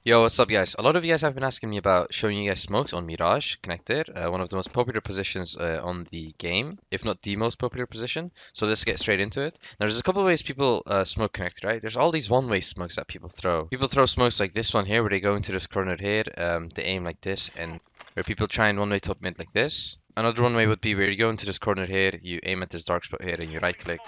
Yo, what's up, guys? A lot of you guys have been asking me about showing you guys smokes on Mirage connected, one of the most popular positions on the game, if not the most popular position. So let's get straight into it. Now, there's a couple of ways people smoke connect, right? There's all these one-way smokes that people throw. People throw smokes like this one here, where they go into this corner here, they aim like this, and where people try and one-way top mid like this. Another one way would be where you go into this corner here, you aim at this dark spot here, and you right click,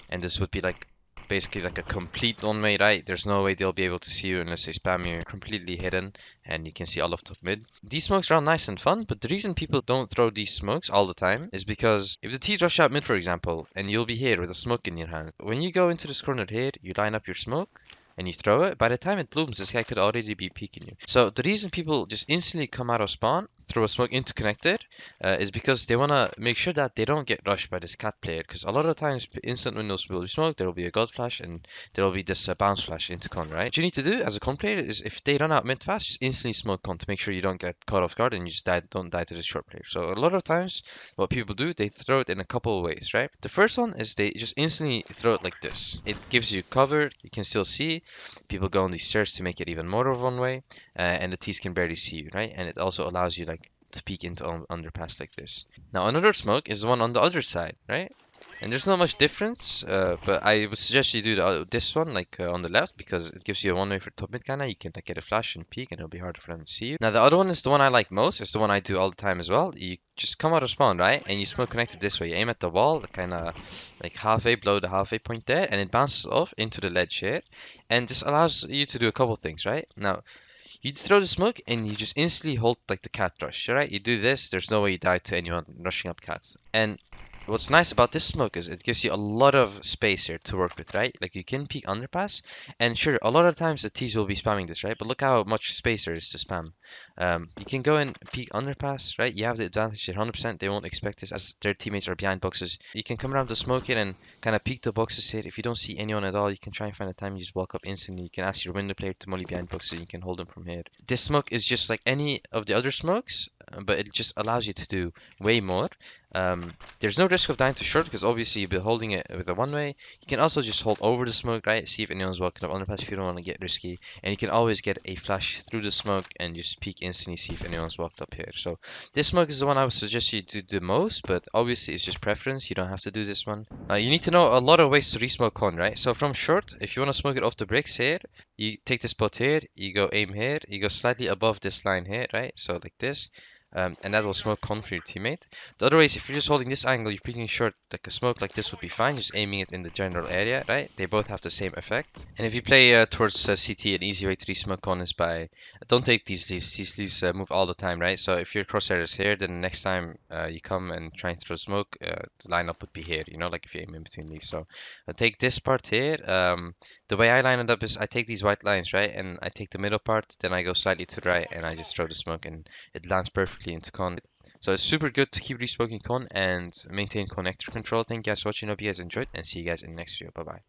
and this would be like basically like a complete one way, right? There's no way they'll be able to see you unless they spam you completely hidden and you can see all of top mid. These smokes are all nice and fun, but the reason people don't throw these smokes all the time is because if the T's rush out mid, for example, and you'll be here with a smoke in your hand, when you go into this corner here, you line up your smoke and you throw it, by the time it blooms, this guy could already be peeking you. So the reason people just instantly come out of spawn, throw a smoke into connected, is because they want to make sure that they don't get rushed by this cat player. Because a lot of times, instant windows will be smoked, there will be a god flash, and there will be this bounce flash into con, right? What you need to do as a con player is if they run out mid fast, just instantly smoke con to make sure you don't get caught off guard and you just don't die to this short player. So a lot of times, what people do, they throw it in a couple of ways, right? The first one is they just instantly throw it like this. It gives you cover, you can still see. People go on these stairs to make it even more of one way, and the T's can barely see you, right? And it also allows you like to peek into underpass like this. Now another smoke is the one on the other side, right? And there's not much difference, but I would suggest you do this one, like on the left, because it gives you a one-way for top mid kinda. You can like get a flash and peek, and it'll be harder for them to see you. Now the other one is the one I like most. It's the one I do all the time as well. You just come out of spawn, right, and you smoke connected this way. You aim at the wall, kind of like halfway below the halfway point there, and it bounces off into the ledge here. And this allows you to do a couple things, right? Now you throw the smoke and you just instantly hold like the cat rush, right? You do this, there's no way you die to anyone rushing up cats. And what's nice about this smoke is it gives you a lot of space here to work with, right? Like you can peek underpass, and sure, a lot of times the T's will be spamming this, right? But look how much space there is to spam. You can go and peek underpass, right? You have the advantage here, 100%. They won't expect this as their teammates are behind boxes. You can come around the smoke here and kind of peek the boxes here. If you don't see anyone at all, you can try and find a time. You just walk up instantly. You can ask your window player to molly behind boxes. You can hold them from here. This smoke is just like any of the other smokes, but it just allows you to do way more. There's no risk of dying to short because obviously you'll be holding it with a one way. You can also just hold over the smoke, right? See if anyone's walking up underpass if you don't want to get risky. And you can always get a flash through the smoke and just peek instantly, see if anyone's walked up here. So this smoke is the one I would suggest you do the most, but obviously it's just preference. You don't have to do this one. You need to know a lot of ways to resmoke con, right? So from short, if you want to smoke it off the bricks here, you take the spot here, you go aim here, you go slightly above this line here, right? So like this. And that will smoke con for your teammate. The other way is if you're just holding this angle, you're peeking short, like a smoke like this would be fine, just aiming it in the general area, right? They both have the same effect. And if you play towards CT, an easy way to re-smoke con is by, don't take these leaves. These leaves move all the time, right? So if your crosshair is here, then next time you come and try and throw smoke, the lineup would be here, you know, like if you aim in between leaves. So take this part here. The way I line it up is I take these white lines, right? And I take the middle part, then I go slightly to the right and I just throw the smoke and it lands perfectly into con. So it's super good to keep resmoking con and maintain connector control. Thank you guys for watching. Hope you guys enjoyed and see you guys in the next video. Bye bye.